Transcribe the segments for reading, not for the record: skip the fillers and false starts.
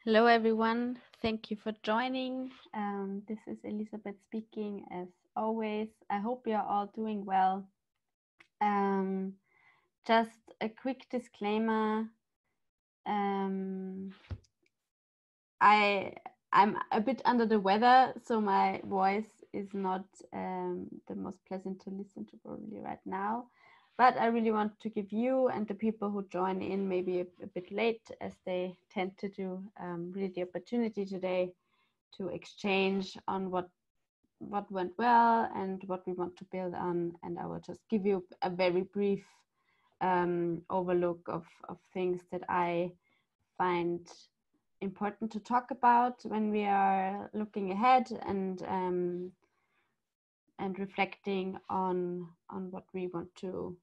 Hello, everyone. Thank you for joining. This is Elizabeth speaking, as always. I hope you're all doing well. Just a quick disclaimer. I'm a bit under the weather, so my voice is not the most pleasant to listen to probably right now. But I really want to give you and the people who join in maybe a bit late, as they tend to do, really the opportunity today to exchange on what went well and what we want to build on. And I will just give you a very brief overlook of things that I find important to talk about when we are looking ahead and reflecting on what we want to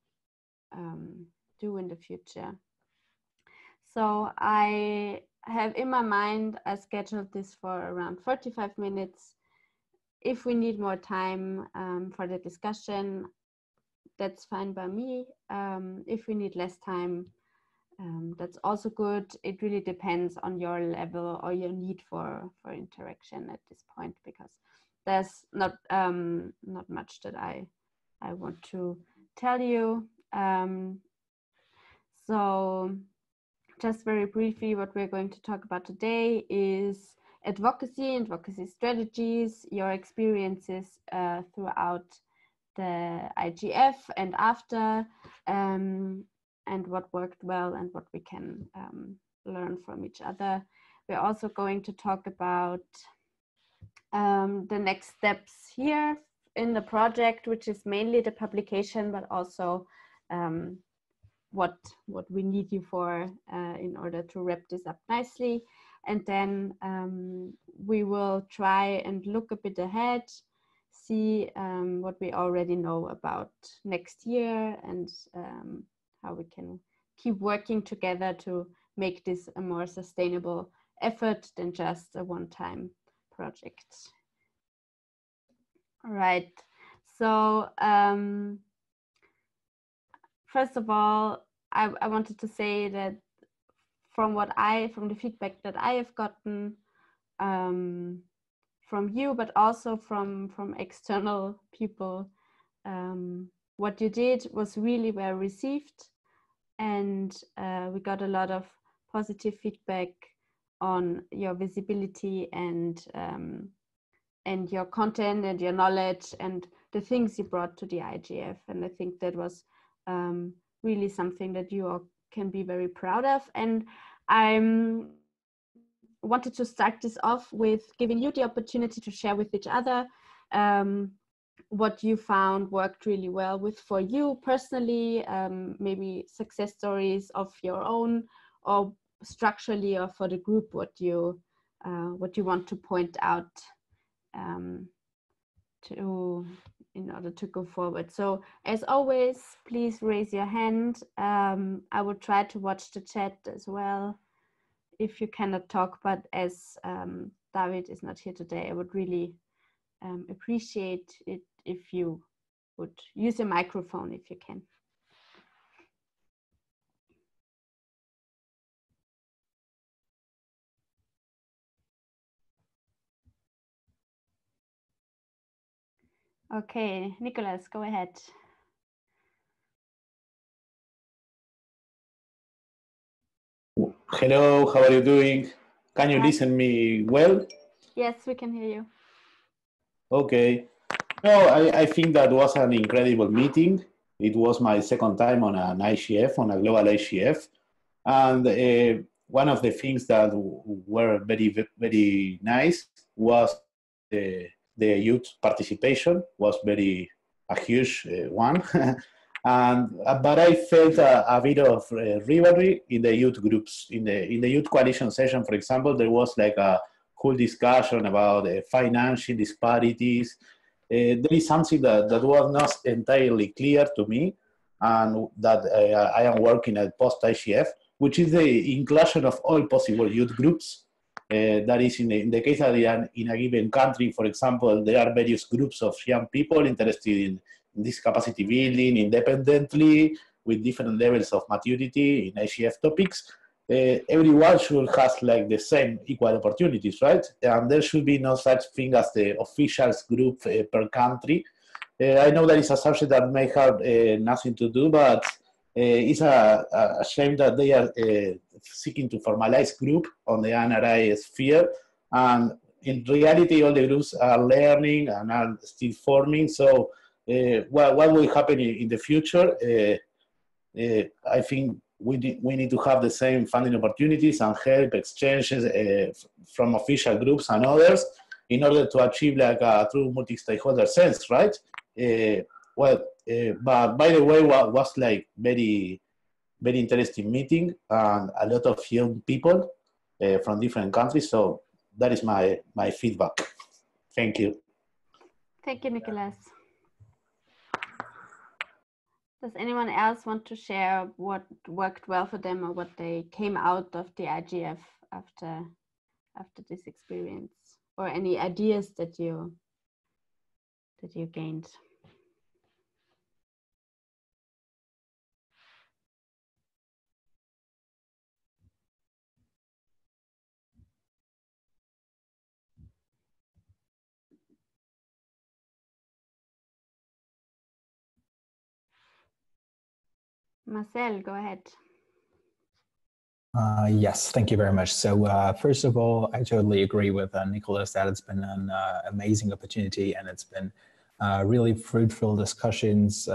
do in the future. So I have in my mind, I scheduled this for around 45 minutes. If we need more time for the discussion, that's fine by me. If we need less time, that's also good. It really depends on your level or your need for interaction at this point, because there's not much that I want to tell you. So just very briefly, what we're going to talk about today is advocacy strategies, your experiences throughout the IGF and after, and what worked well and what we can learn from each other. We're also going to talk about the next steps here in the project, which is mainly the publication, but also what we need you for in order to wrap this up nicely. And then we will try and look a bit ahead, see what we already know about next year, and how we can keep working together to make this a more sustainable effort than just a one-time project. All right, so first of all, I wanted to say that from the feedback that I have gotten from you, but also from external people, what you did was really well received, and we got a lot of positive feedback on your visibility and your content and your knowledge and the things you brought to the IGF. And I think that was really something that you all can be very proud of. And I wanted to start this off with giving you the opportunity to share with each other what you found worked really well for you personally, maybe success stories of your own, or structurally, or for the group, what you want to point out in order to go forward. So as always, please raise your hand. I will try to watch the chat as well if you cannot talk, but as David is not here today, I would really appreciate it if you would use a microphone if you can. Okay, Nicholas, go ahead. Hello, how are you doing? Can you listen me well? Yes, we can hear you. Okay. No, I think that was an incredible meeting. It was my second time on an IGF, on a global IGF. And one of the things that were very, very nice was the youth participation was a huge one. But I felt a bit of rivalry in the youth groups. In the youth coalition session, for example, there was like a whole discussion about financial disparities. There is something that was not entirely clear to me, and that I am working at post-IGF, which is the inclusion of all possible youth groups. That is in the case that in a given country, for example, there are various groups of young people interested in this capacity building independently with different levels of maturity in IGF topics. everyone should have like the same equal opportunities, right? And there should be no such thing as the officials group per country. I know that it's a subject that may have nothing to do, but it's a shame that they are seeking to formalize group on the NRI sphere. And in reality, all the groups are learning and are still forming. So what will happen in the future? I think we need to have the same funding opportunities and help exchanges from official groups and others in order to achieve like a true multi-stakeholder sense, right? But by the way, what was like very interesting meeting and a lot of young people from different countries. So that is my feedback. Thank you. Thank you, Nicholas. Does anyone else want to share what worked well for them or what they came out of the IGF after this experience, or any ideas that you gained? Marcel, go ahead. Yes, thank you very much. So first of all, I totally agree with Nicholas that it's been an amazing opportunity, and it's been really fruitful discussions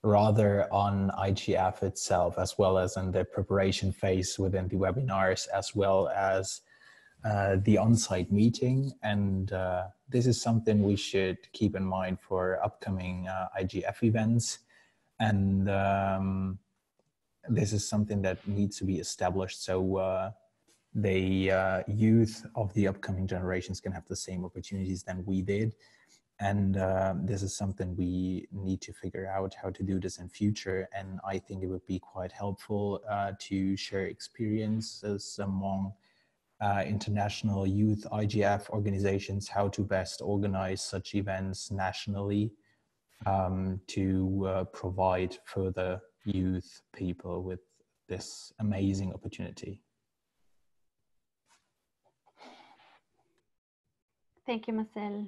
rather on IGF itself, as well as in the preparation phase within the webinars, as well as the on-site meeting. And this is something we should keep in mind for upcoming IGF events. And this is something that needs to be established so the youth of the upcoming generations can have the same opportunities than we did. And this is something we need to figure out how to do this in future. And I think it would be quite helpful to share experiences among international youth IGF organizations, how to best organize such events nationally to provide further youth people with this amazing opportunity. Thank you, Marcel.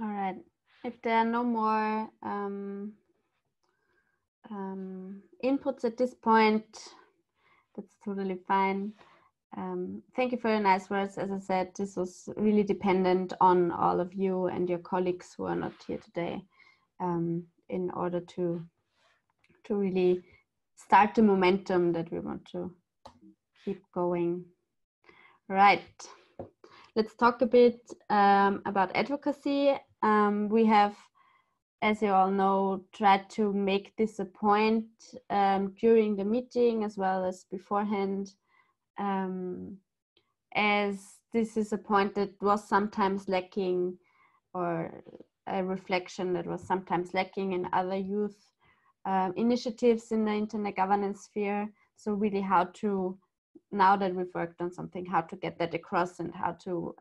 All right. If there are no more inputs at this point, that's totally fine. Thank you for your nice words. As I said, this was really dependent on all of you and your colleagues who are not here today in order to really start the momentum that we want to keep going. Right. Let's talk a bit about advocacy. We have, as you all know, tried to make this a point during the meeting as well as beforehand, as this is a point that was sometimes lacking, or a reflection that was sometimes lacking in other youth initiatives in the internet governance sphere. So really how to, now that we've worked on something, how to get that across and how to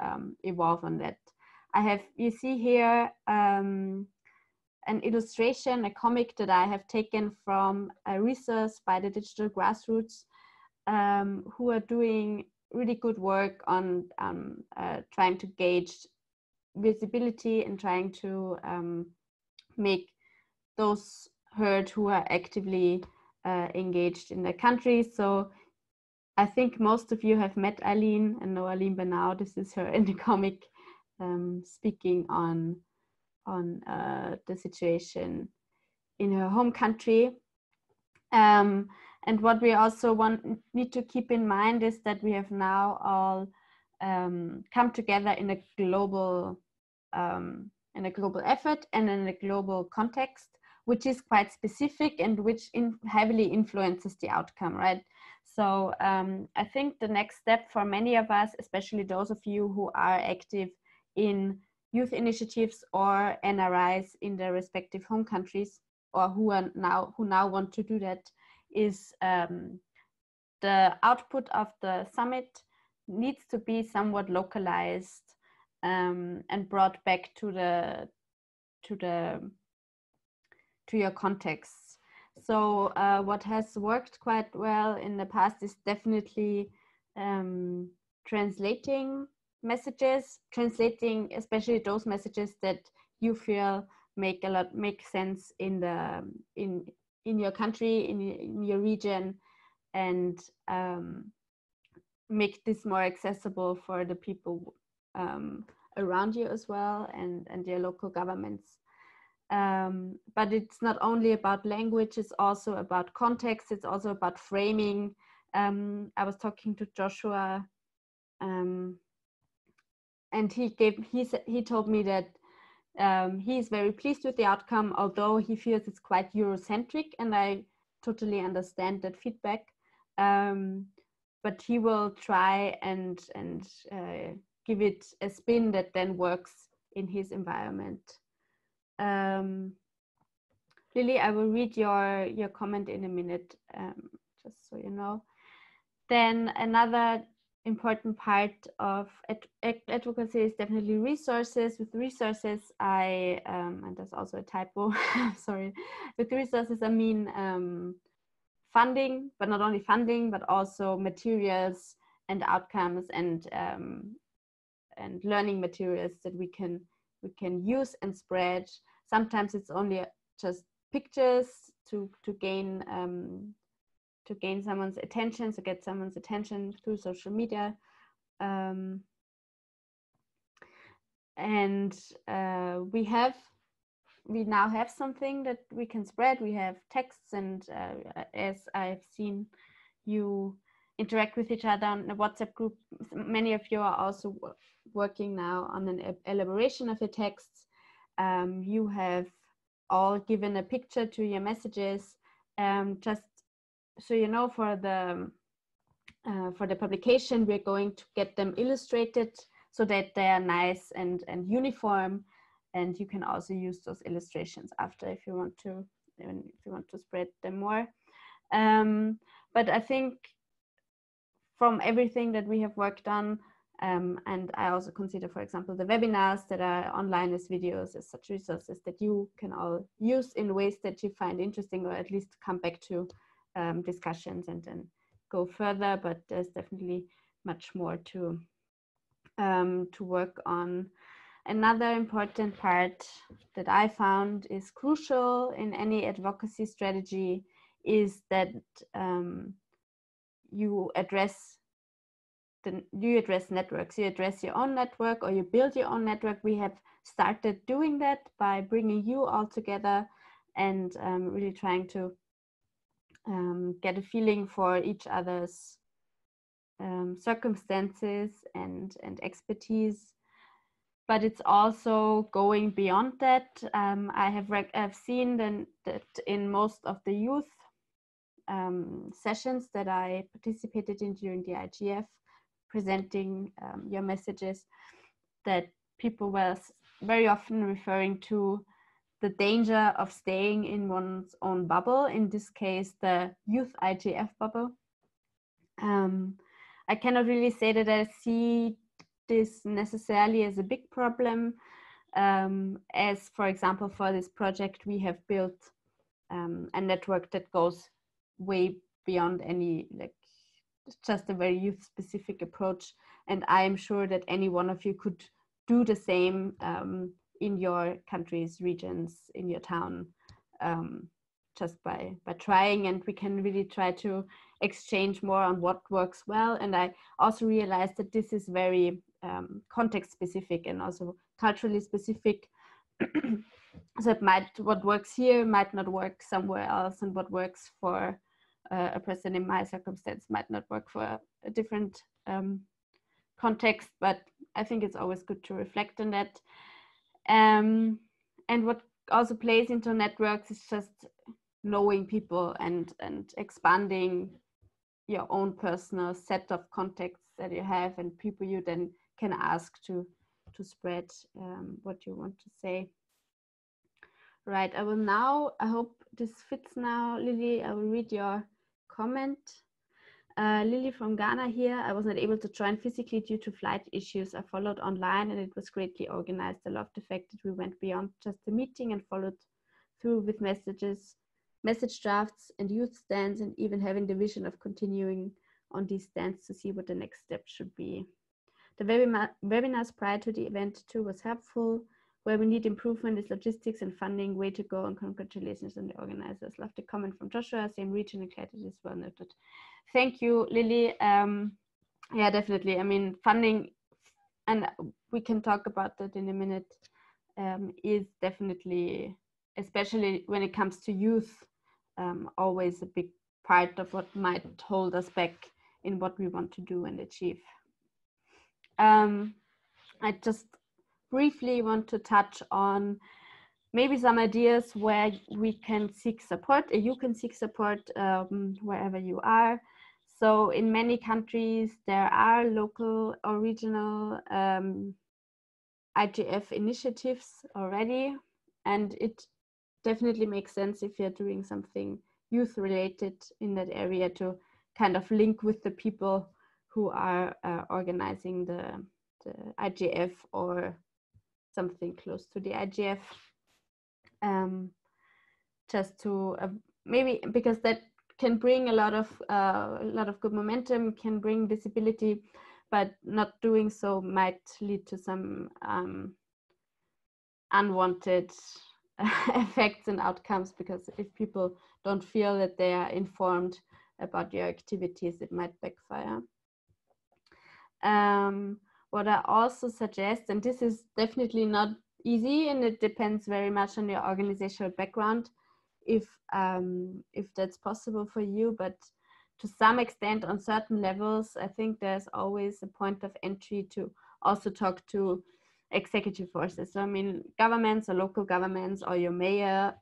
evolve on that. You see here an illustration, a comic that I have taken from a research by the Digital Grassroots, who are doing really good work on trying to gauge visibility and trying to make those heard who are actively engaged in their country. So I think most of you have met Aline and know Aline by now. This is her in the comic speaking on the situation in her home country. And what we also need to keep in mind is that we have now all come together in a global effort and in a global context, which is quite specific and which heavily influences the outcome, right? So I think the next step for many of us, especially those of you who are active in youth initiatives or NRIs in their respective home countries, or who now want to do that, is the output of the summit needs to be somewhat localized and brought back to your context. So what has worked quite well in the past is definitely translating messages, translating especially those messages that you feel make sense in your country, in your region, and make this more accessible for the people around you as well, and your local governments. But it's not only about language, it's also about context, it's also about framing. I was talking to Joshua, and he told me that he is very pleased with the outcome, although he feels it's quite Eurocentric, and I totally understand that feedback. But he will try and give it a spin that then works in his environment. Lily, I will read your comment in a minute, just so you know. Then another important part of advocacy is definitely resources. With resources, and there's also a typo, sorry. With resources, I mean funding, but not only funding, but also materials and outcomes and learning materials that we can use and spread. Sometimes it's only just pictures to gain someone's attention, to get someone's attention through social media. We now have something that we can spread. We have texts, and as I've seen you interact with each other on a WhatsApp group, many of you are also working now on an elaboration of the texts. You have all given a picture to your messages, just so you know, for the publication, we're going to get them illustrated so that they are nice and uniform, and you can also use those illustrations after if you want to spread them more. But I think from everything that we have worked on, and I also consider, for example, the webinars that are online as videos as such resources that you can all use in ways that you find interesting, or at least come back to discussions and then go further. But there's definitely much more to work on. Another important part that I found is crucial in any advocacy strategy is that you address networks. You address your own network, or you build your own network. We have started doing that by bringing you all together and really trying to get a feeling for each other's circumstances and expertise. But it's also going beyond that. I've seen that in most of the youth sessions that I participated in during the IGF, presenting your messages, that people were very often referring to the danger of staying in one's own bubble, in this case, the Youth IGF bubble. I cannot really say that I see this necessarily as a big problem. As, for example, for this project, we have built a network that goes way beyond any, like, just a very youth specific approach. And I am sure that any one of you could do the same in your countries, regions, in your town, just by trying. And we can really try to exchange more on what works well. And I also realized that this is very context specific and also culturally specific. So what works here might not work somewhere else, and what works for a person in my circumstance might not work for a different context. But I think it's always good to reflect on that. And what also plays into networks is just knowing people and expanding your own personal set of contacts that you have, and people you then can ask to spread what you want to say. Right, I will now, I hope this fits now, Lily, I will read your comment. Lily from Ghana here. I was not able to join physically due to flight issues. I followed online and it was greatly organized. I loved the fact that we went beyond just the meeting and followed through with message drafts and youth stands, and even having the vision of continuing on these stands to see what the next step should be. The webinars prior to the event too was helpful. Where we need improvement is logistics and funding. Way to go, and congratulations on the organizers. Love the comment from Joshua, same region, and glad it is well noted. Thank you, Lily. Yeah, definitely. I mean, funding, and we can talk about that in a minute, is definitely, especially when it comes to youth, always a big part of what might hold us back in what we want to do and achieve. I just briefly want to touch on maybe some ideas where we can seek support, or you can seek support wherever you are. So in many countries, there are local or regional IGF initiatives already, and it definitely makes sense if you're doing something youth related in that area to kind of link with the people who are organizing the IGF or something close to the IGF, just to maybe, because that can bring a lot of good momentum, can bring visibility, but not doing so might lead to some unwanted effects and outcomes, because if people don't feel that they are informed about your activities, it might backfire. What I also suggest, and this is definitely not easy, and it depends very much on your organizational background, if that's possible for you, but to some extent on certain levels, I think there's always a point of entry to also talk to executive forces. So I mean, governments or local governments or your mayor,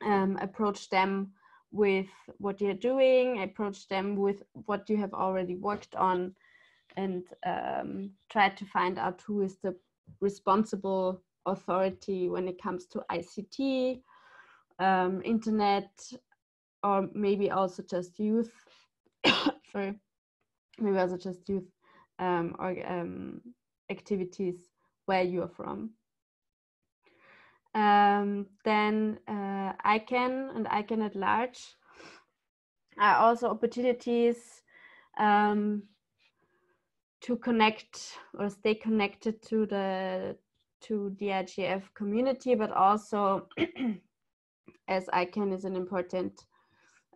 approach them with what you're doing, approach them with what you have already worked on, and try to find out who is the responsible authority when it comes to ICT, internet, or maybe also just youth, sorry, maybe also just youth activities where you are from. Then ICANN and ICANN at large are also opportunities to connect or stay connected to the IGF community, but also as ICANN is an important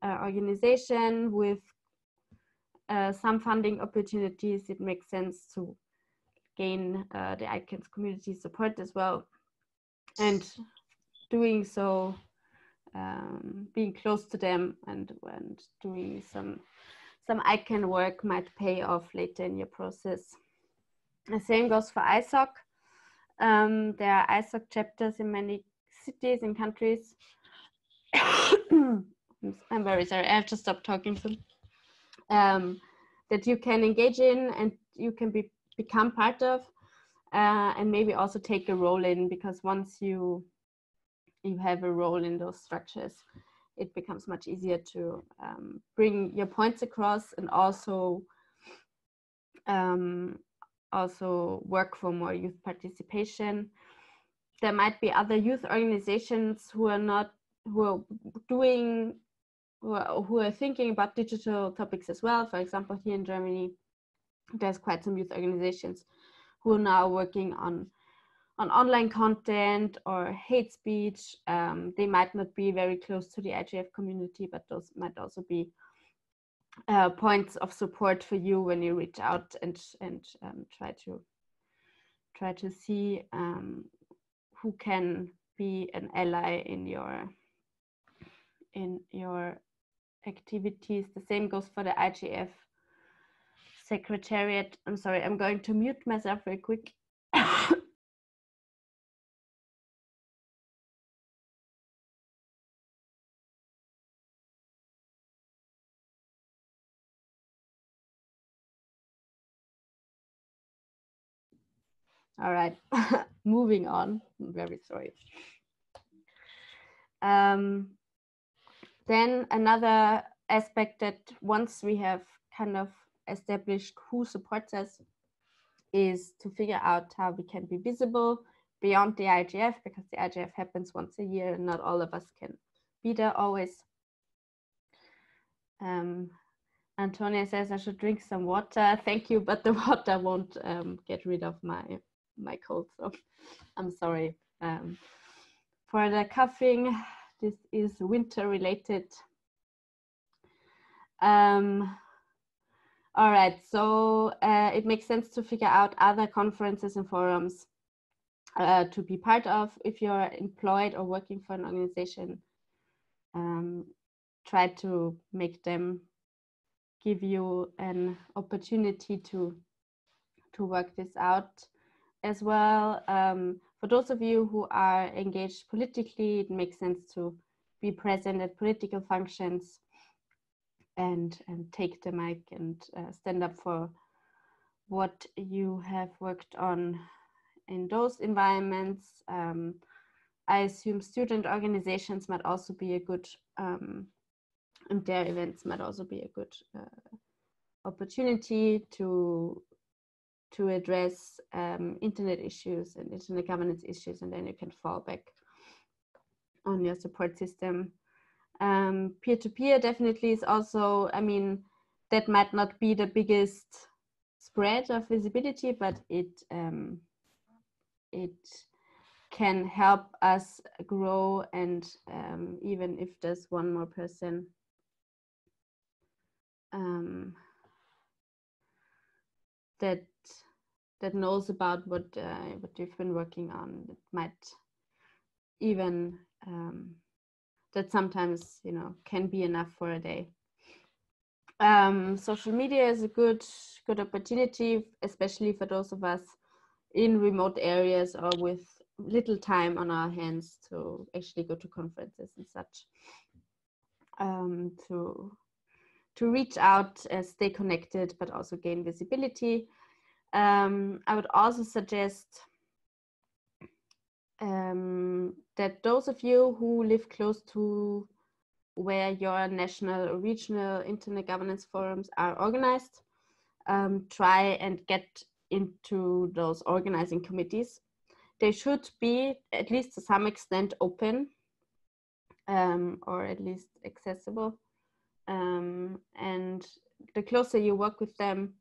organization with some funding opportunities, it makes sense to gain the ICANN's community support as well. And doing so, being close to them and doing some ICANN work might pay off later in your process. The same goes for ISOC. There are ISOC chapters in many cities and countries. I'm very sorry, I have to stop talking soon. That you can engage in and you can become part of, and maybe also take a role in, because once you have a role in those structures, it becomes much easier to bring your points across, and also work for more youth participation. There might be other youth organizations who are thinking about digital topics as well. For example, here in Germany, there's quite some youth organizations who are now working on online content or hate speech. They might not be very close to the IGF community, but those might also be points of support for you when you reach out and try to see who can be an ally in your activities. The same goes for the IGF Secretariat. I'm sorry, I'm going to mute myself very quick. All right, moving on. I'm very sorry. Then another aspect that once we have kind of established who supports us is to figure out how we can be visible beyond the IGF, because the IGF happens once a year and not all of us can be there always. Antonia says I should drink some water. Thank you, but the water won't get rid of my cold, so I'm sorry for the coughing. This is winter related. All right, so it makes sense to figure out other conferences and forums to be part of. If you're employed or working for an organization, try to make them give you an opportunity to work this out as well. For those of you who are engaged politically, it makes sense to be present at political functions and take the mic and stand up for what you have worked on in those environments. I assume student organizations might also be a good, and their events might also be a good opportunity to address internet issues and internet governance issues, and then you can fall back on your support system. Peer-to-peer definitely is also, I mean, that might not be the biggest spread of visibility, but it can help us grow, and even if there's one more person that knows about what you've been working on, it might even that sometimes, you know, can be enough for a day. Social media is a good opportunity, especially for those of us in remote areas or with little time on our hands to actually go to conferences and such. To reach out, stay connected, but also gain visibility. I would also suggest that those of you who live close to where your national or regional internet governance forums are organized, try and get into those organizing committees. They should be, at least to some extent, open or at least accessible. And the closer you work with them,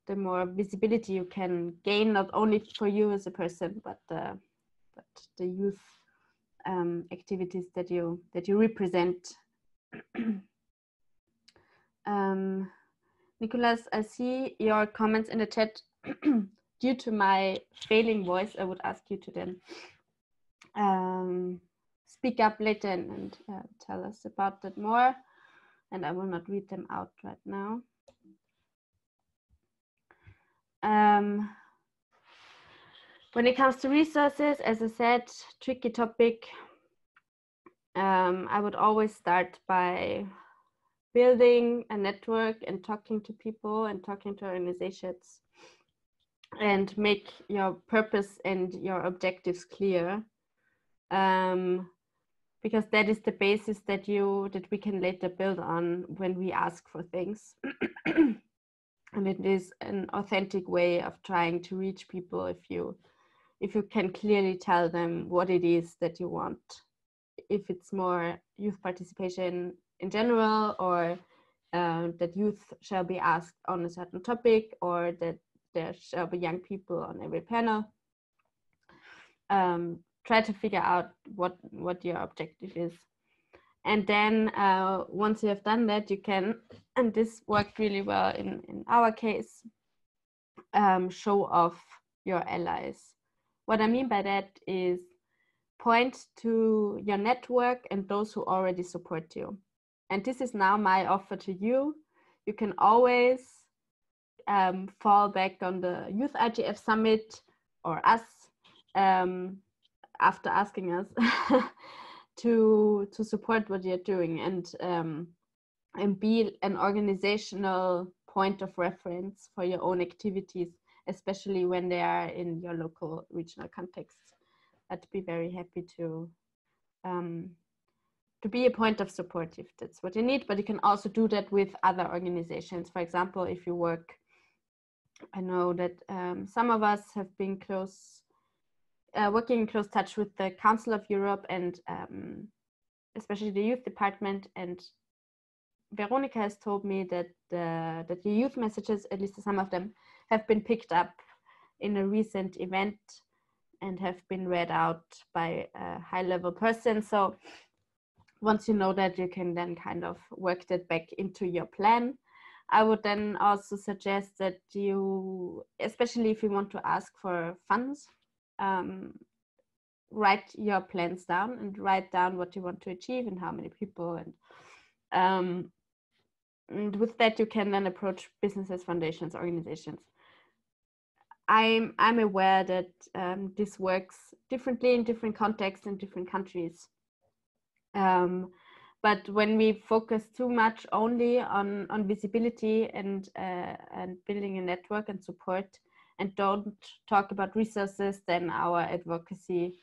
the more visibility you can gain, not only for you as a person, but the youth activities that you represent. Nicholas, I see your comments in the chat. Due to my failing voice, I would ask you to then speak up later and tell us about that more. And I will not read them out right now. When it comes to resources, as I said, tricky topic. I would always start by building a network and talking to people and talking to organizations, and make your purpose and your objectives clear, because that is the basis that we can later build on when we ask for things. And it is an authentic way of trying to reach people if you can clearly tell them what it is that you want. If it's more youth participation in general, or that youth shall be asked on a certain topic, or that there shall be young people on every panel. Try to figure out what your objective is. And then once you have done that, you can, and this worked really well in our case, show off your allies. What I mean by that is point to your network and those who already support you. And this is now my offer to you. You can always fall back on the Youth IGF Summit or us after asking us to support what you're doing, and be an organizational point of reference for your own activities, especially when they are in your local regional context. I'd be very happy to be a point of support if that's what you need, but you can also do that with other organizations. For example, if you work, I know that some of us have been working in close touch with the Council of Europe and especially the youth department, and Veronica has told me that the youth messages, at least some of them, have been picked up in a recent event and have been read out by a high-level person. So once you know that, you can then kind of work that back into your plan. I would then also suggest that you, especially if you want to ask for funds, write your plans down and write down what you want to achieve and how many people, and with that you can then approach businesses, foundations, organizations. I'm aware that this works differently in different contexts in different countries, but when we focus too much only on visibility and building a network and support, and don't talk about resources, then our advocacy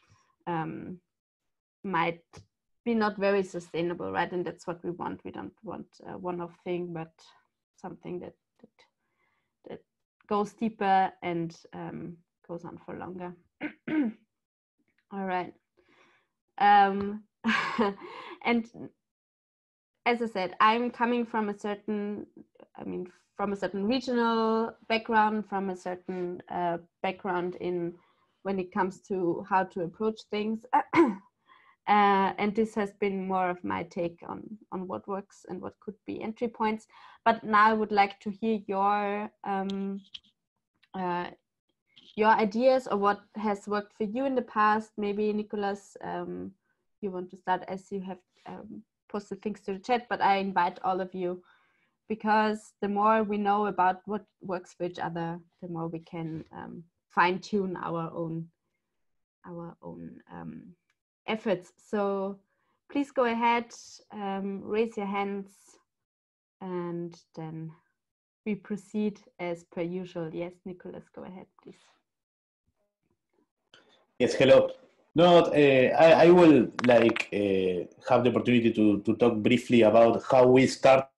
might be not very sustainable, right? And that's what we want. We don't want a one-off thing, but something that goes deeper and goes on for longer. All right. And as I said, I'm coming from a certain, from a certain regional background, from a certain background in when it comes to how to approach things. And this has been more of my take on what works and what could be entry points. But now I would like to hear your ideas or what has worked for you in the past. Maybe Nicholas, you want to start, as you have posted things to the chat, but I invite all of you, because the more we know about what works for each other, the more we can fine tune our own efforts. So please go ahead, raise your hands, and then we proceed as per usual. Yes, Nicholas, go ahead, please. Yes, hello. No, I will have the opportunity to talk briefly about how we started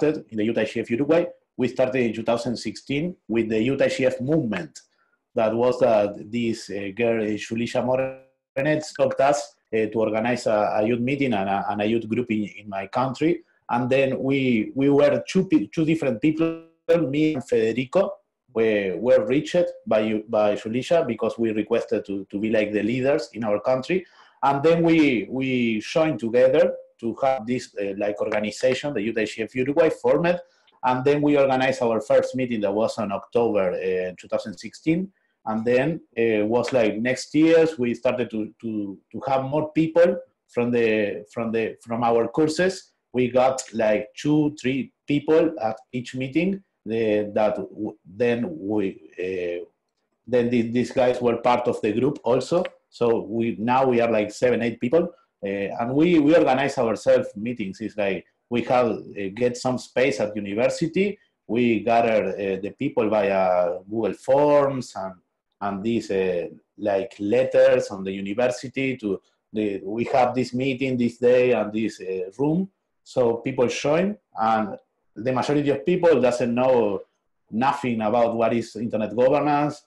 in the Youth IGF Uruguay. We started in 2016 with the Youth IGF movement. That was this girl, Julisha Morenet, stopped us to organize a youth meeting and a youth group in my country. And then we were two different people, me and Federico, were reached by Julisha because we requested to be like the leaders in our country. And then we joined together to have this organization, the Youth IGF Uruguay, formed. And then we organized our first meeting that was on October 2016. And then it was like next year we started to have more people from our courses. We got like 2-3 people at each meeting. These guys were part of the group also. So now we are like 7-8 people, and we organize ourselves meetings. It's like we have get some space at university. We gather the people via Google Forms and these like letters on the university we have this meeting this day and this room. So people join, and the majority of people doesn't know nothing about what is internet governance.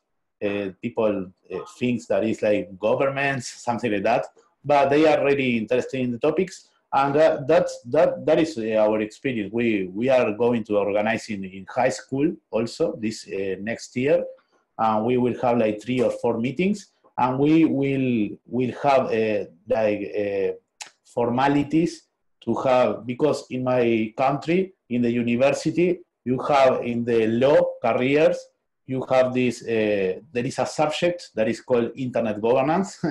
People think that it's like governments, something like that, but they are really interested in the topics. And that is our experience. We are going to organize in high school also this next year. We will have like 3 or 4 meetings, and we will have formalities to have, because in my country, in the university, you have in the law careers, you have this, there is a subject that is called internet governance.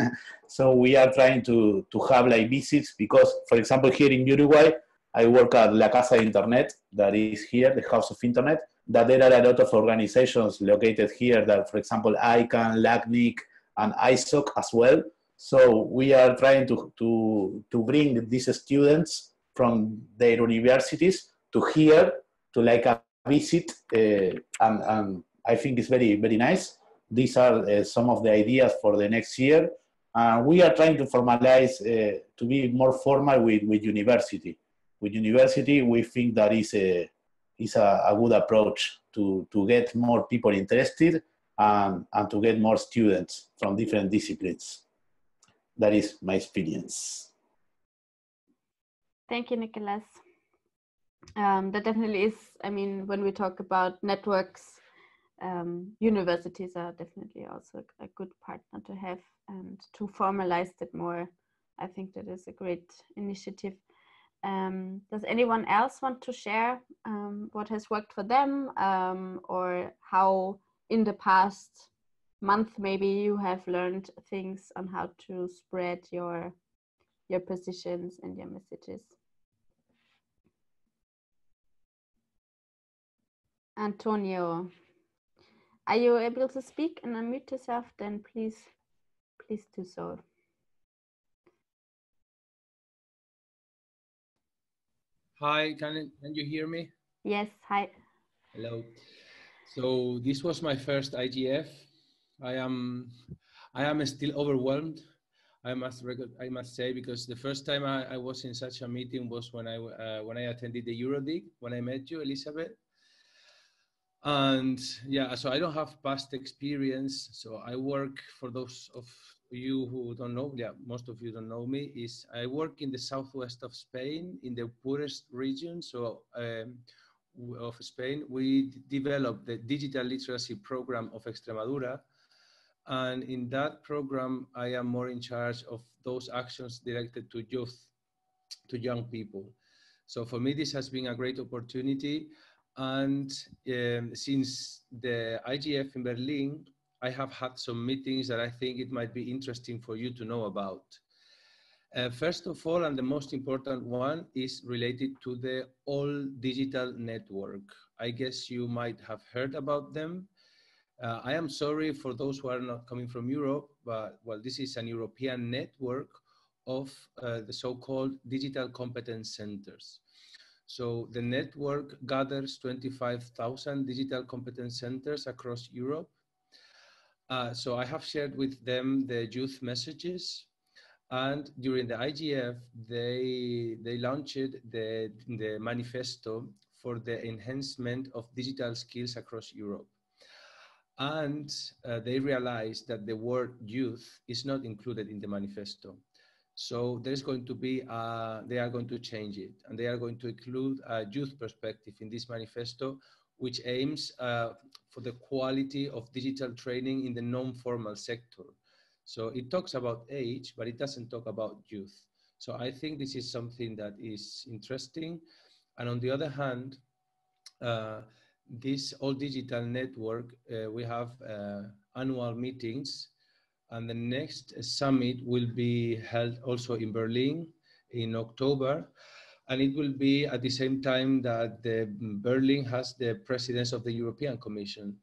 So we are trying to have like visits, because, for example, here in Uruguay, I work at La Casa de Internet, that is here, the House of Internet, that there are a lot of organizations located here that, for example, ICANN, LACNIC, and ISOC as well. So we are trying to bring these students from their universities to here, to like a visit, and I think it's very, very nice. These are some of the ideas for the next year. We are trying to formalize, to be more formal with university. With university, we think that is a good approach to get more people interested and to get more students from different disciplines. That is my experience. Thank you, Nicholas. That definitely is, I mean, when we talk about networks, universities are definitely also a good partner to have, and to formalize it more. I think that is a great initiative. Does anyone else want to share what has worked for them, or how in the past month maybe you have learned things on how to spread your positions and your messages? Antonio, are you able to speak and unmute yourself? Then please do so. Hi, can you hear me? Yes, hi. Hello. So this was my first IGF. I am still overwhelmed. I must say, because the first time I was in such a meeting was when I attended the EuroDig, when I met you, Elizabeth. And yeah, so I don't have past experience. So I work, for those of you who don't know, yeah, most of you don't know me, is I work in the southwest of Spain, in the poorest region. So of Spain, we developed the digital literacy program of Extremadura. And in that program, I am more in charge of those actions directed to youth, to young people. So for me, this has been a great opportunity. And since the IGF in Berlin, I have had some meetings that I think it might be interesting for you to know about. First of all, and the most important one, is related to the All Digital Network. I guess you might have heard about them. I am sorry for those who are not coming from Europe, but well, this is an European network of the so-called digital competence centers. So the network gathers 25,000 digital competence centers across Europe. So I have shared with them the youth messages, and during the IGF, they launched the manifesto for the enhancement of digital skills across Europe. And they realized that the word youth is not included in the manifesto. So there's going to be, they are going to change it, and they are going to include a youth perspective in this manifesto, which aims for the quality of digital training in the non-formal sector. So it talks about age, but it doesn't talk about youth. So I think this is something that is interesting. And on the other hand, this all digital network, we have annual meetings, and the next summit will be held also in Berlin in October. And it will be at the same time that Berlin has the presidents of the European Commission.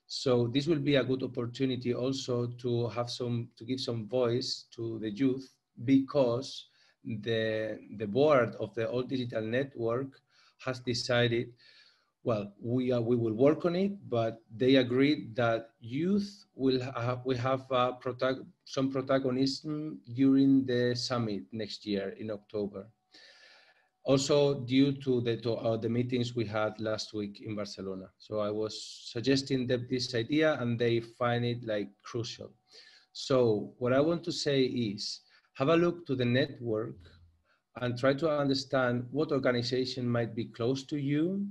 So this will be a good opportunity also to have to give some voice to the youth, because the board of the All Digital Network has decided, well, we will work on it, but they agreed that youth will have some protagonism during the summit next year in October. Also due to the meetings we had last week in Barcelona. So I was suggesting them this idea, and they find it like crucial. So what I want to say is, have a look to the network and try to understand what organization might be close to you.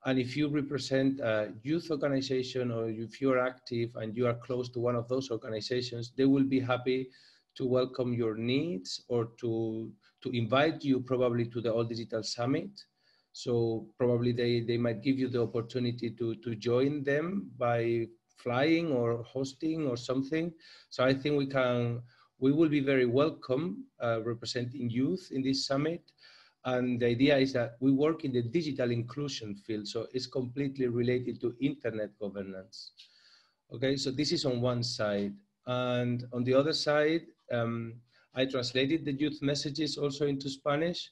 And if you represent a youth organization, or if you're active and you are close to one of those organizations, they will be happy to welcome your needs, or to invite you probably to the All Digital Summit. So probably they might give you the opportunity to join them by flying or hosting or something. So I think we will be very welcome representing youth in this summit. And the idea is that we work in the digital inclusion field. So it's completely related to internet governance. Okay, so this is on one side. And on the other side, I translated the youth messages also into Spanish,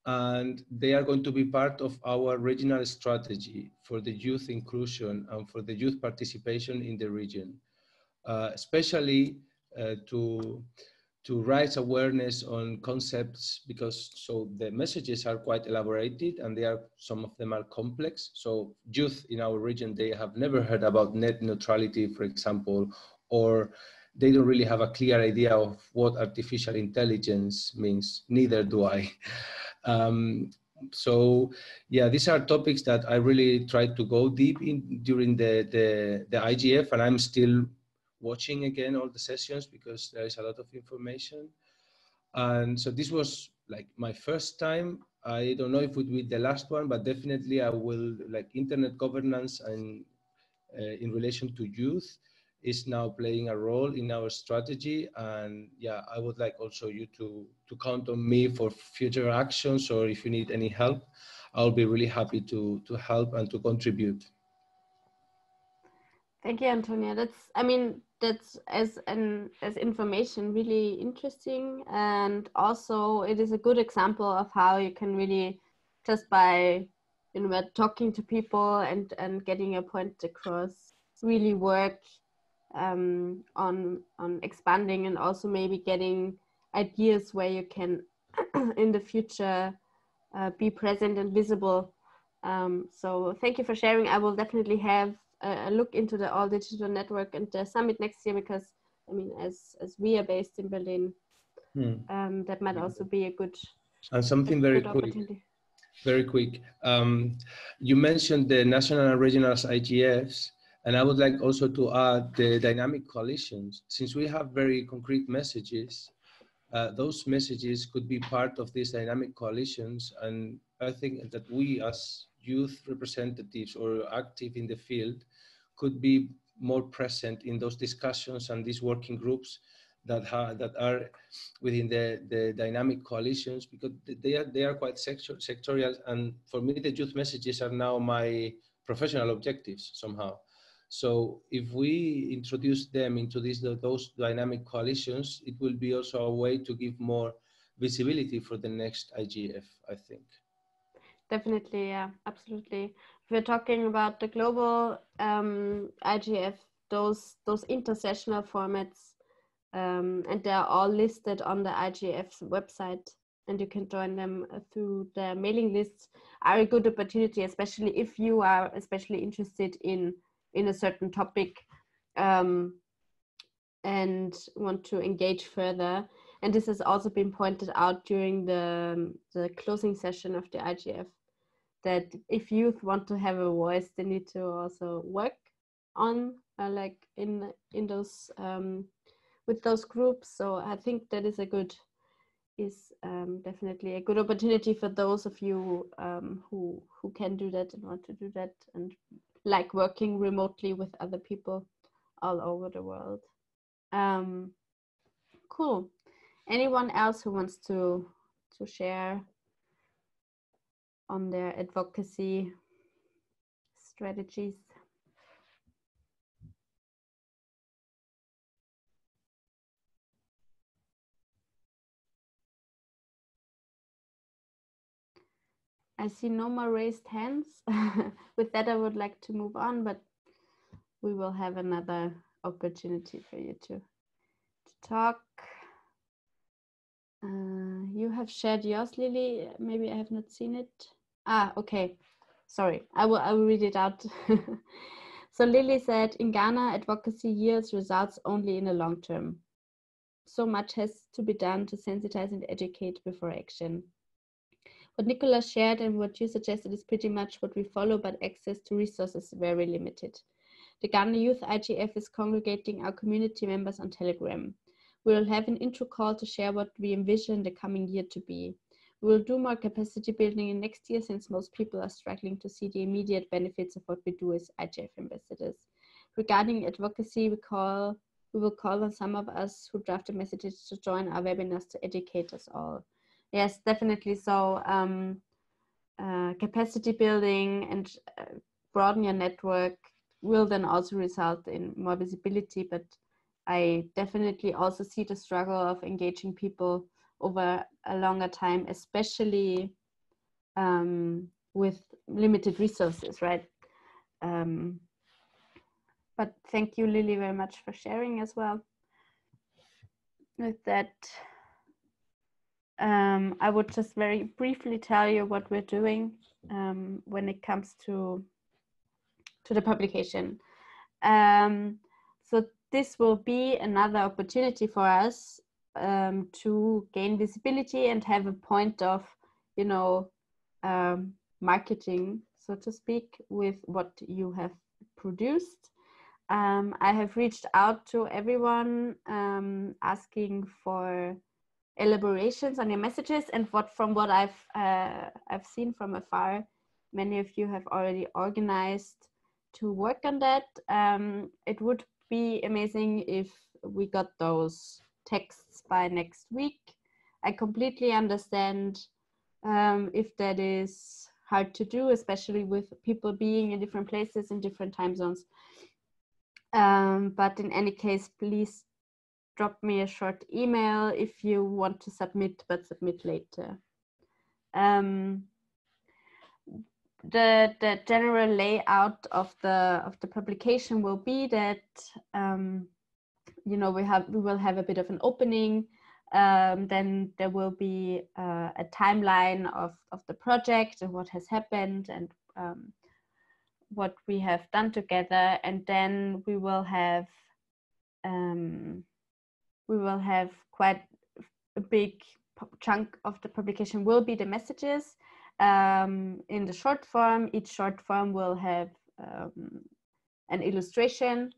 and they are going to be part of our regional strategy for the youth inclusion and for the youth participation in the region. Especially to raise awareness on concepts, because so the messages are quite elaborated and some of them are complex. So youth in our region, they have never heard about net neutrality, for example, or they don't really have a clear idea of what artificial intelligence means. Neither do I. So yeah, these are topics that I really tried to go deep in during the IGF, and I'm still watching again all the sessions because there is a lot of information. And so this was like my first time. I don't know if it would be the last one, but definitely I will, like, internet governance and in relation to youth is now playing a role in our strategy. And yeah, I would like also you to count on me for future actions, or if you need any help, I'll be really happy to help and to contribute. Thank you, Antonia. That's as information really interesting, and also it is a good example of how you can really, just by talking to people and getting your point across, really work on expanding, and also maybe getting ideas where you can in the future be present and visible. So thank you for sharing. I will definitely have a look into the All Digital Network and the summit next year, because I mean, as we are based in Berlin, that might also be a good and something very quick. Very quick. You mentioned the national and regional IGFs, and I would like also to add the dynamic coalitions. Since we have very concrete messages, those messages could be part of these dynamic coalitions. And I think that we as youth representatives or active in the field could be more present in those discussions and these working groups that are within the dynamic coalitions, because they are quite sectorial. And for me, the youth messages are now my professional objectives somehow. So if we introduce them into those dynamic coalitions, it will be also a way to give more visibility for the next IGF, I think. Definitely, yeah, absolutely. If we're talking about the global IGF, those intersessional formats, and they're all listed on the IGF's website, and you can join them through the mailing lists, are a good opportunity, especially if you are especially interested in a certain topic and want to engage further. And this has also been pointed out during the closing session of the IGF, that if youth want to have a voice, they need to also work on like in those with those groups. So I think that is definitely a good opportunity for those of you who can do that and want to do that, and like working remotely with other people all over the world. Cool. Anyone else who wants to share on their advocacy strategies? I see no more raised hands. With that, I would like to move on, but we will have another opportunity for you to talk. You have shared yours, Lily. Maybe I have not seen it. Okay. Sorry, I will read it out. So Lily said, in Ghana, advocacy yields results only in the long term. So much has to be done to sensitize and educate before action. What Nicola shared and what you suggested is pretty much what we follow, but access to resources is very limited. The Ghana Youth IGF is congregating our community members on Telegram. We will have an intro call to share what we envision the coming year to be. We will do more capacity building in next year, since most people are struggling to see the immediate benefits of what we do as IGF ambassadors. Regarding advocacy, we will call on some of us who drafted messages to join our webinars to educate us all. Yes, definitely. So capacity building and broaden your network will then also result in more visibility, but I definitely also see the struggle of engaging people over a longer time, especially with limited resources, right? But thank you, Lily, very much for sharing as well. with that, I would just very briefly tell you what we're doing when it comes to the publication. So this will be another opportunity for us to gain visibility and have a point of, you know, marketing, so to speak, with what you have produced. I have reached out to everyone asking for elaborations on your messages, and from what I've seen from afar, many of you have already organized to work on that. It would be amazing if we got those texts by next week. I completely understand if that is hard to do, especially with people being in different places in different time zones. But in any case, please drop me a short email if you want to submit, but submit later. The general layout of the publication will be that you know, we will have a bit of an opening. Then there will be a timeline of the project and what has happened and what we have done together, and then we will have quite a big chunk of the publication will be the messages in the short form. Each short form will have an illustration,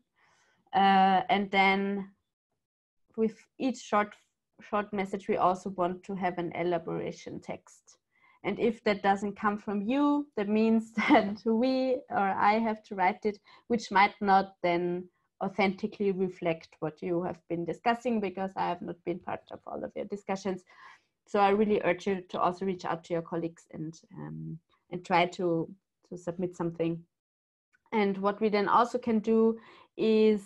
and then with each short message we also want to have an elaboration text. And if that doesn't come from you, that means that we or I have to write it, which might not then authentically reflect what you have been discussing, because I have not been part of all of your discussions. So I really urge you to also reach out to your colleagues and try to submit something. And what we then also can do is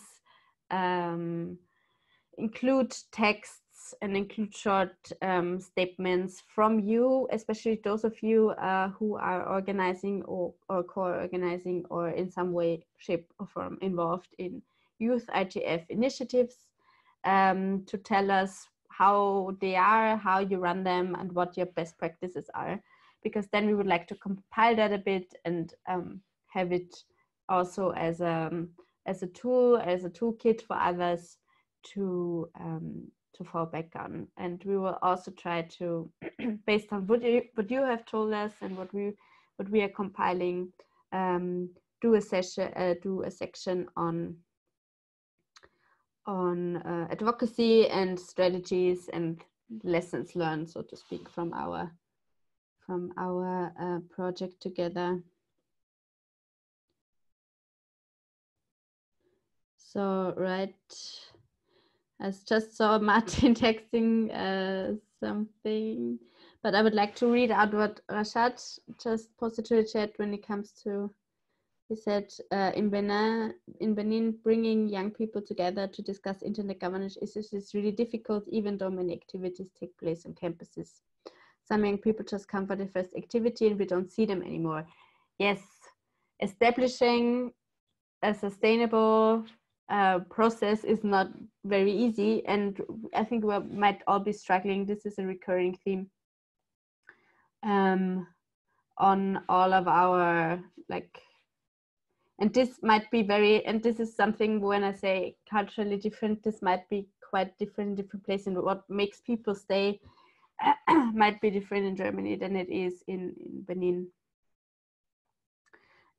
include texts and include short statements from you, especially those of you who are organizing or co-organizing or in some way, shape or form involved in Youth IGF initiatives, to tell us how they are, how you run them, and what your best practices are, because then we would like to compile that a bit and have it also as a tool, as a toolkit for others to fall back on. And we will also try to, based on what you have told us and what we are compiling, do a section on advocacy and strategies and lessons learned, so to speak, from our project together. So, right, I just saw Martin texting something, but I would like to read out what Rashad just posted to the chat when it comes to, he said, in Benin, bringing young people together to discuss internet governance issues is really difficult, even though many activities take place on campuses. Some young people just come for the first activity and we don't see them anymore. Yes, establishing a sustainable process is not very easy, and I think we might all be struggling. This is a recurring theme on all of our, like, and this might be very, and this is something, when I say culturally different, this might be quite different in different places, and what makes people stay might be different in Germany than it is in Benin.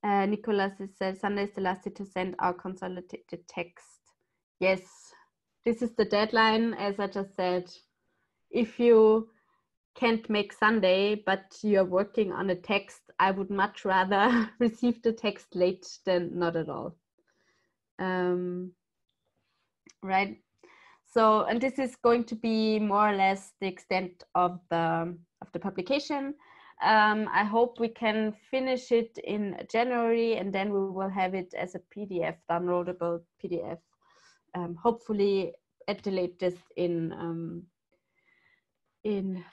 Nicholas said, Sunday is the last day to send our consolidated text. Yes, this is the deadline, as I just said. If you can't make Sunday, but you're working on a text, I would much rather receive the text late than not at all. Right? So, and this is going to be more or less the extent of the publication. I hope we can finish it in January, and then we will have it as a PDF, downloadable PDF, hopefully at the latest in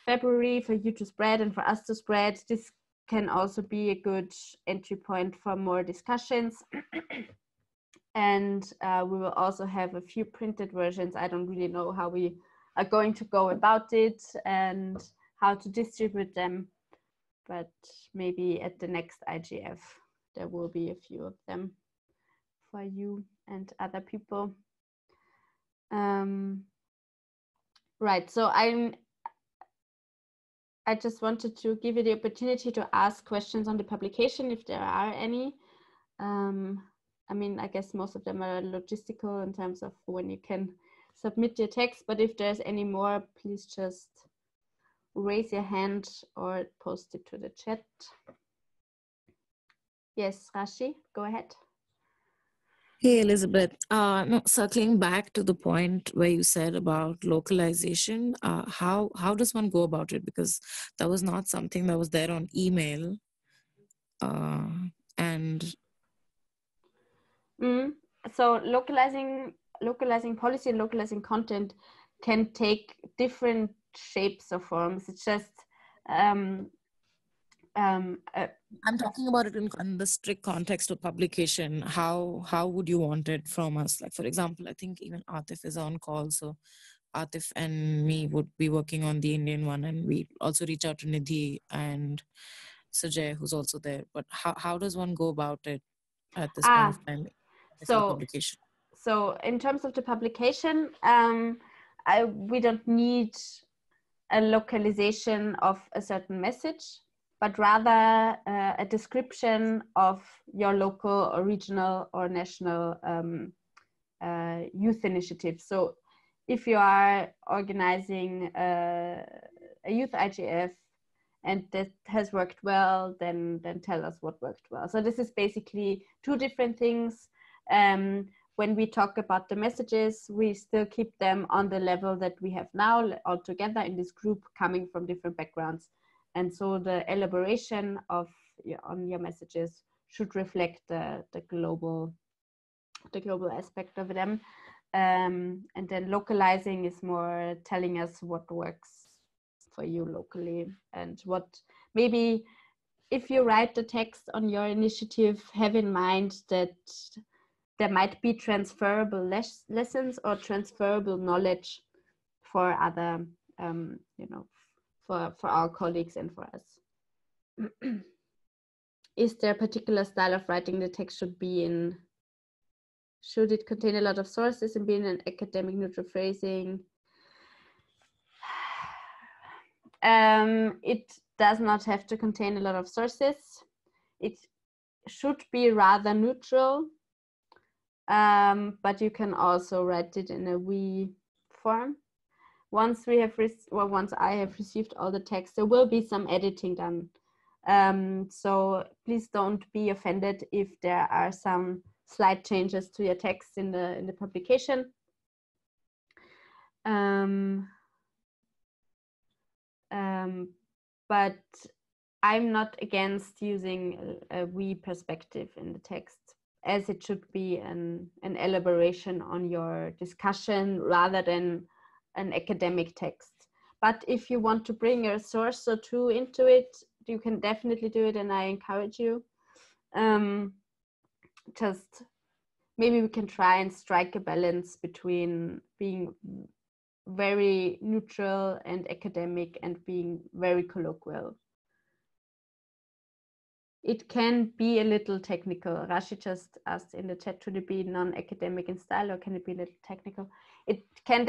February, for you to spread and for us to spread. This can also be a good entry point for more discussions. And we will also have a few printed versions. I don't really know how we are going to go about it and how to distribute them. But maybe at the next IGF, there will be a few of them for you and other people. Right, so I just wanted to give you the opportunity to ask questions on the publication if there are any. I mean, I guess most of them are logistical in terms of when you can submit your text, but if there's any more, please just raise your hand or post it to the chat. Yes, Rashi, go ahead. Hey, Elizabeth. No, circling back to the point where you said about localization, how does one go about it? Because that was not something that was there on email. So localizing policy and localizing content can take different shapes or forms. It's just I'm talking about it in the strict context of publication. How would you want it from us? Like, for example, I think even Atif is on call. So Atif and me would be working on the Indian one, and we also reach out to Nidhi and Sujay, who's also there. But how does one go about it at this point of time? Publication. So in terms of the publication, we don't need a localization of a certain message, but rather a description of your local or regional or national youth initiative. So if you are organizing a youth IGF and that has worked well, then tell us what worked well. So this is basically two different things. When we talk about the messages, we still keep them on the level that we have now, all together in this group coming from different backgrounds. And so the elaboration on your messages should reflect the global aspect of them. And then localizing is more telling us what works for you locally, and what maybe if you write the text on your initiative, have in mind that there might be transferable lessons or transferable knowledge for other, for our colleagues and for us. Is there a particular style of writing the text should be in? Should it contain a lot of sources and be in an academic neutral phrasing? It does not have to contain a lot of sources. It should be rather neutral, but you can also write it in a we form. Once I have received all the text, there will be some editing done. So please don't be offended if there are some slight changes to your text in the publication. But I'm not against using a we perspective in the text, as it should be an elaboration on your discussion rather than an academic text. But if you want to bring a source or two into it, you can definitely do it, and I encourage you. Just maybe we can try and strike a balance between being very neutral and academic and being very colloquial. It can be a little technical. Rashi just asked in the chat, should it be non-academic in style or can it be a little technical? It can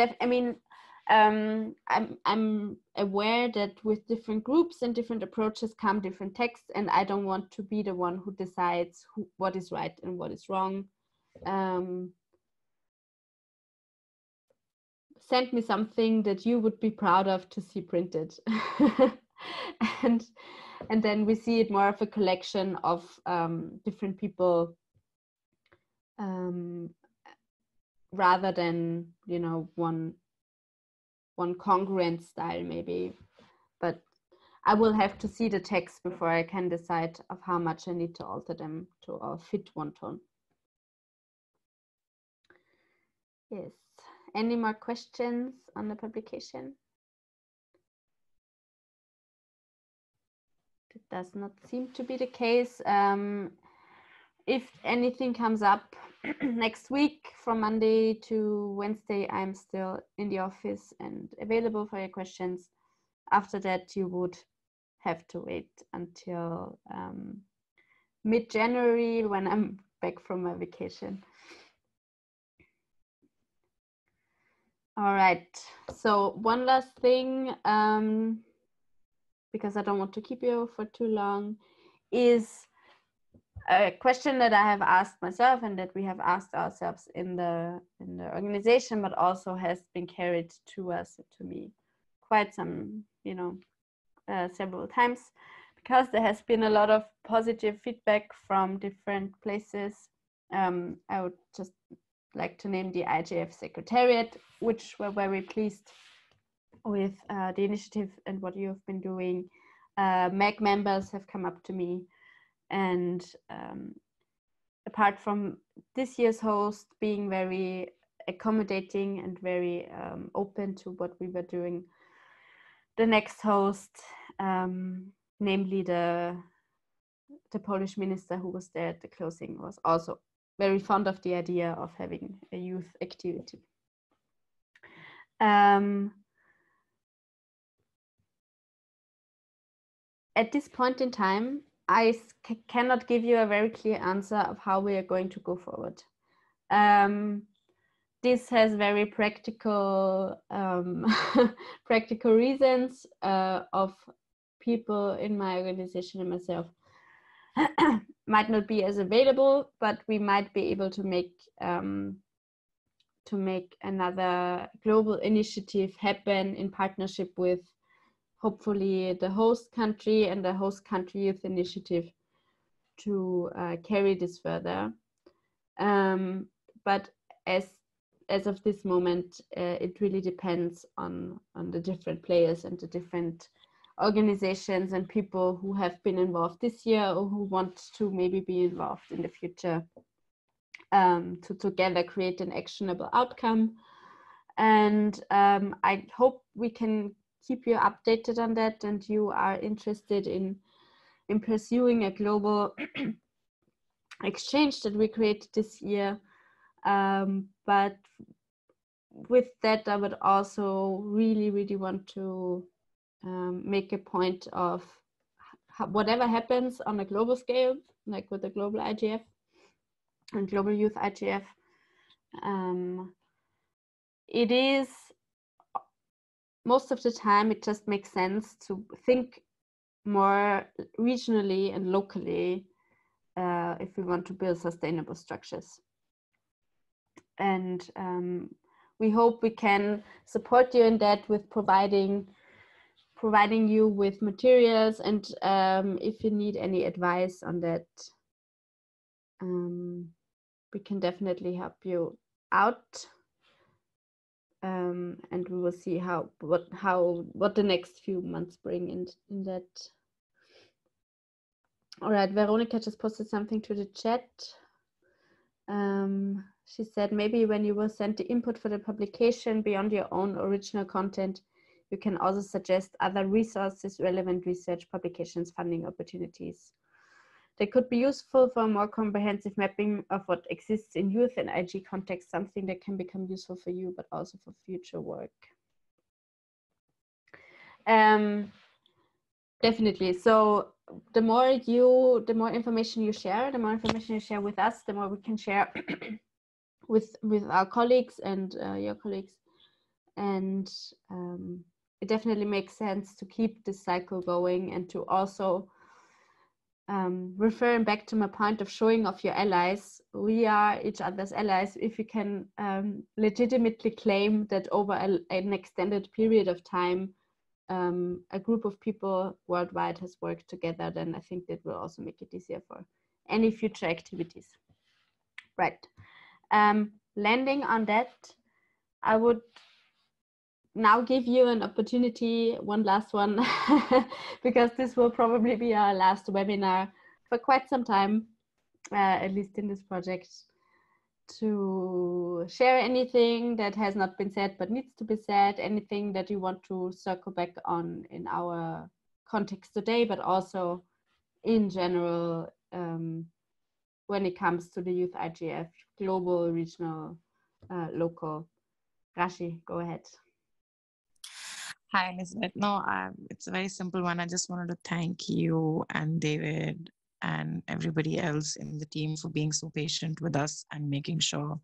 I'm aware that with different groups and different approaches come different texts, and I don't want to be the one who decides what is right and what is wrong. Send me something that you would be proud of to see printed. and then we see it more of a collection of different people, rather than, one congruent style maybe. But I will have to see the text before I can decide of how much I need to alter them to fit one tone. Yes. Any more questions on the publication? It does not seem to be the case. if anything comes up next week from Monday to Wednesday, I'm still in the office and available for your questions. After that, you would have to wait until mid-January when I'm back from my vacation. All right, so one last thing, because I don't want to keep you for too long, is a question that I have asked myself and that we have asked ourselves in the organization, but also has been carried to me quite some, several times, because there has been a lot of positive feedback from different places. I would just like to name the IGF Secretariat, which were very pleased with the initiative and what you have been doing. MAG members have come up to me, and apart from this year's host being very accommodating and very open to what we were doing, the next host, namely the Polish minister who was there at the closing, was also very fond of the idea of having a youth activity. At this point in time, I cannot give you a very clear answer of how we are going to go forward. This has very practical practical reasons of people in my organization and myself might not be as available, but we might be able to make another global initiative happen in partnership with hopefully the host country and the host country youth initiative to carry this further. But as of this moment, it really depends on the different players and the different organizations and people who have been involved this year or who want to maybe be involved in the future, to together create an actionable outcome. And I hope we can keep you updated on that, and you are interested in pursuing a global exchange that we created this year. But with that, I would also really want to make a point of whatever happens on a global scale, like with the global IGF and global youth IGF, it is most of the time it just makes sense to think more regionally and locally if we want to build sustainable structures. And we hope we can support you in that with providing you with materials, and if you need any advice on that, we can definitely help you out. And we will see what the next few months bring in that. All right, Veronica just posted something to the chat. She said, maybe when you will send the input for the publication beyond your own original content, you can also suggest other resources, relevant research, publications, funding opportunities. They could be useful for a more comprehensive mapping of what exists in youth and IG context, something that can become useful for you, but also for future work. Definitely. So the more information you share, with us, the more we can share with our colleagues and your colleagues. And it definitely makes sense to keep this cycle going, and to also referring back to my point of showing off your allies. We are each other's allies if we can legitimately claim that over an extended period of time, a group of people worldwide has worked together, then I think that will also make it easier for any future activities. Right. Landing on that, I would now give you an opportunity, one last one, because this will probably be our last webinar for quite some time, at least in this project, to share anything that has not been said but needs to be said, anything that you want to circle back on in our context today, but also in general, when it comes to the Youth IGF, global, regional, local. Rashi, go ahead. Hi, Elizabeth. No, it's a very simple one. I just wanted to thank you and David and everybody else in the team for being so patient with us and making sure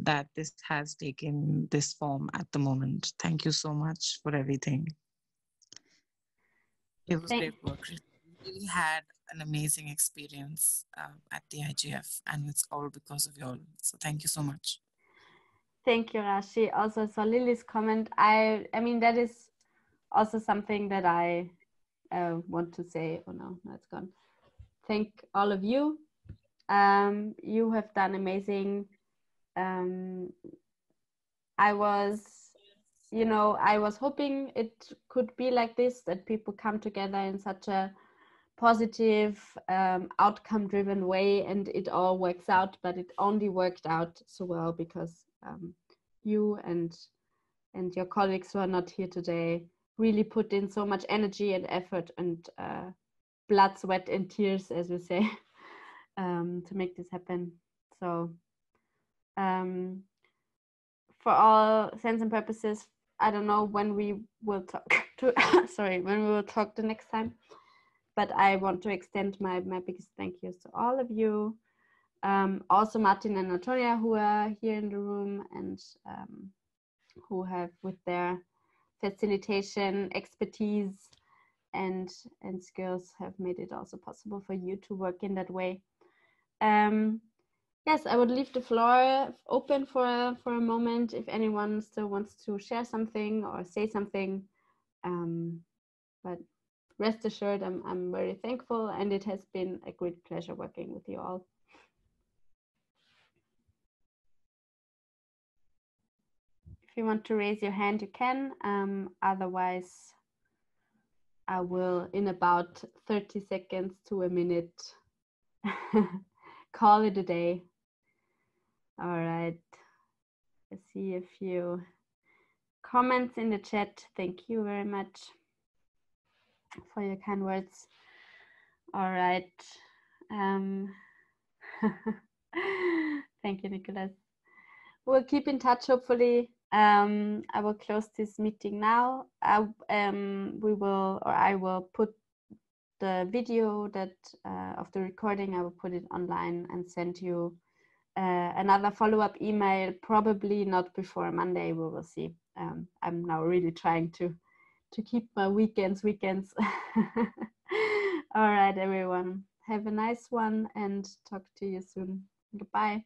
that this has taken this form at the moment. Thank you so much for everything. It was great work. We really had an amazing experience at the IGF, and it's all because of you all. So thank you so much. Thank you, Rashi. Also saw Lily's comment. I mean, that is also something that I want to say. Oh no, it's gone. Thank all of you. You have done amazing. I was hoping it could be like this, that people come together in such a positive, outcome-driven way, and it all works out. But it only worked out so well because you and your colleagues who are not here today really put in so much energy and effort and blood, sweat, and tears, as we say, to make this happen. So for all sense and purposes, I don't know when we will talk when we will talk the next time, but I want to extend my biggest thank yous to all of you. Also Martin and Antonia, who are here in the room and who have, with their facilitation expertise and skills, have made it also possible for you to work in that way. Yes, I would leave the floor open for a moment if anyone still wants to share something or say something. But rest assured, I'm very thankful, and it has been a great pleasure working with you all. If you want to raise your hand, you can. Otherwise, I will, in about 30 seconds to a minute, call it a day. All right. I see a few comments in the chat. Thank you very much for your kind words. All right. Thank you, Nicholas. We'll keep in touch, hopefully. I will close this meeting now. I will put the video of the recording. I will put it online and send you another follow-up email, probably not before Monday. We will see. I'm now really trying to keep my weekends. All right, everyone. Have a nice one and talk to you soon. Goodbye.